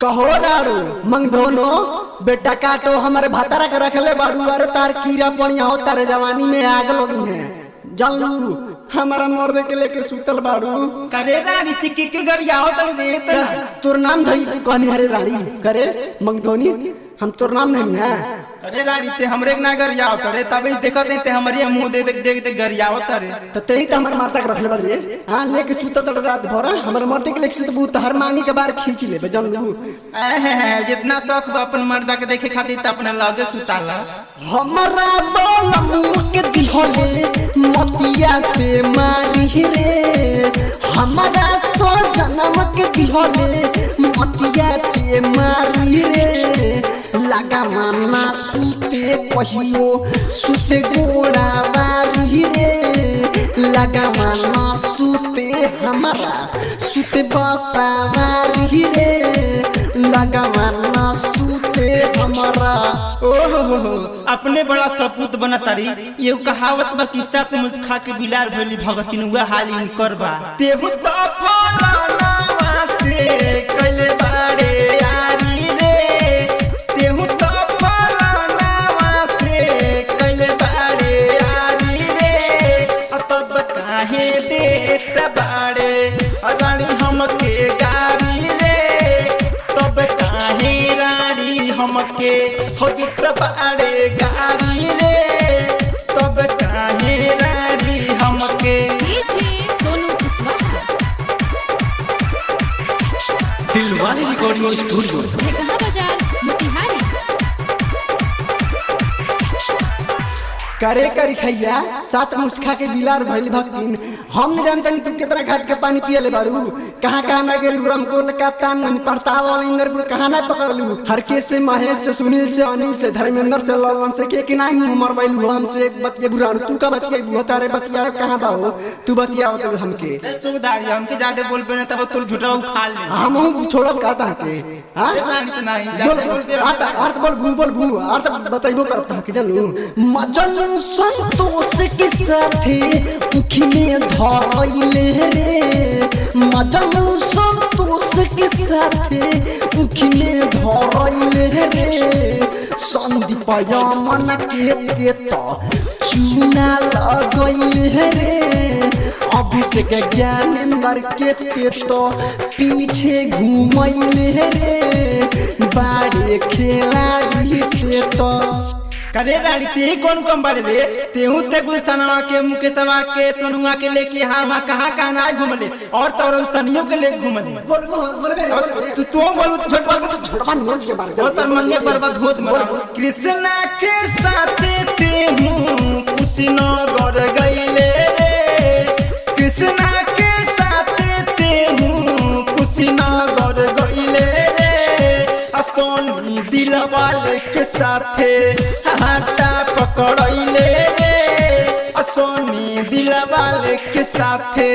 कहो राड़ू मंग धोनो बेटा काटो हमारे भातारा के रखले बाड़ू अरे तार कीड़ा पड़िया हो तारे जवानी में आग लगी है जल्लू हमारा मर्दे के लेके सुतल बाड़ू करे रानी टिकी के गरिया हो तल देत तोर नाम धई तू कहनी हरे रानी करे मंग धोनी हम तोर नाम नहीं है अरे रानी ते हमरे ना गरिया हो तरे तबे देखत ते हमरे मुंह दे देख दे गरिया हो तरे तो तेही तो हमारे माता के रखले बाड़ू हां लेके सुतल रात भर हमारे मर्दे के लेके सुतबू तो हर मानी के बार खींच लेबे जल्लू जितना शौक बा अपन मर्दा के देखे खातिर त अपने लगे सुताला हमारा बोलम के दिहले मतिया पे मारी रे हमारा सो जन्म के दिहले मतिया पे मारी रे लगा माना सुते कहियो सुते गोड़ा बारी रे लगा माना सुते हमारा सुते बसा बारी रे लगा माना सुते हमारा ओहो अपने बड़ा सपूत बना तारी ये कहावत बा किस्सा से मुझ खा के बिलार भइली भगतिन हुआ हाल इन करबा तेहु तो फलाना से कइले बाड़े यारी रे तेहु तो फलाना से कइले बाड़े यारी रे तब काहे देत बाड़े रानी हमके गारी रे तब काहे रानी हमके होदित बाड़े गारी रे तब काहे रानी हमके सोनू कुशवाहा दिलवाले रिकॉर्डिंग स्टूडियो कहाँ बाजार मोतिहारी करे करी खैया सात मुस्खा के बिलार भइल भक्तिन हम नहीं जानते तू कितना घाट के पानी पियले बाड़ू कहां कहां ना गेलू रामकोल का तान नहीं पड़ताव इंद्रपुर कहां ना पकड़लू हर के से महेश से सुनील से अनिल से धर्मेंद्र से ललन से के नहीं हमर बैलू हमसे बतिया बुरान तू का बतिया बुआ तारे बतिया कहां बा हो तू बतिया तो हमके सुधारी हमके ज्यादा बोलबे ना तब तोर झूठा उखाड़ ले हम छोड़ब कहता के हां रानी तो नहीं बोल ज्यादा बोल दे अर्थ बोल भू अर्थ बताइबो करता के जानू मजन संतोष के साथे उखी में धरइले रे मजन संतोष के साथे उखी में धरइले रे संदीप यमन के चूना लगइले रे अभिषेक ज्ञानेंद्र के तो पीछे घूमइले रे बाड़े खिलाड़ी के तो करे रानी ते कौन कम बारे रे तेहू ते गुलशनवा के मुकेशवा के सोनुआ के लेके हां कहां ना घूमले और तोर सनियों के लेके घूमले बोल तू बोलू छोटवा नोच के बारे तर मंगे बर्बाद होत मर कृष्णा के साथ तेहू कुशीनगर गइले रे कृष्णा के साथ तेहू कुशीनगर गइले रे सोनी दिलवाले के साथे हाथा पकड़इले रे सोनी दिलवाले के साथे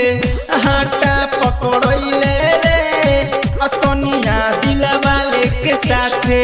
हाथा पकड़इले रे सोनिया दिलवाले के साथे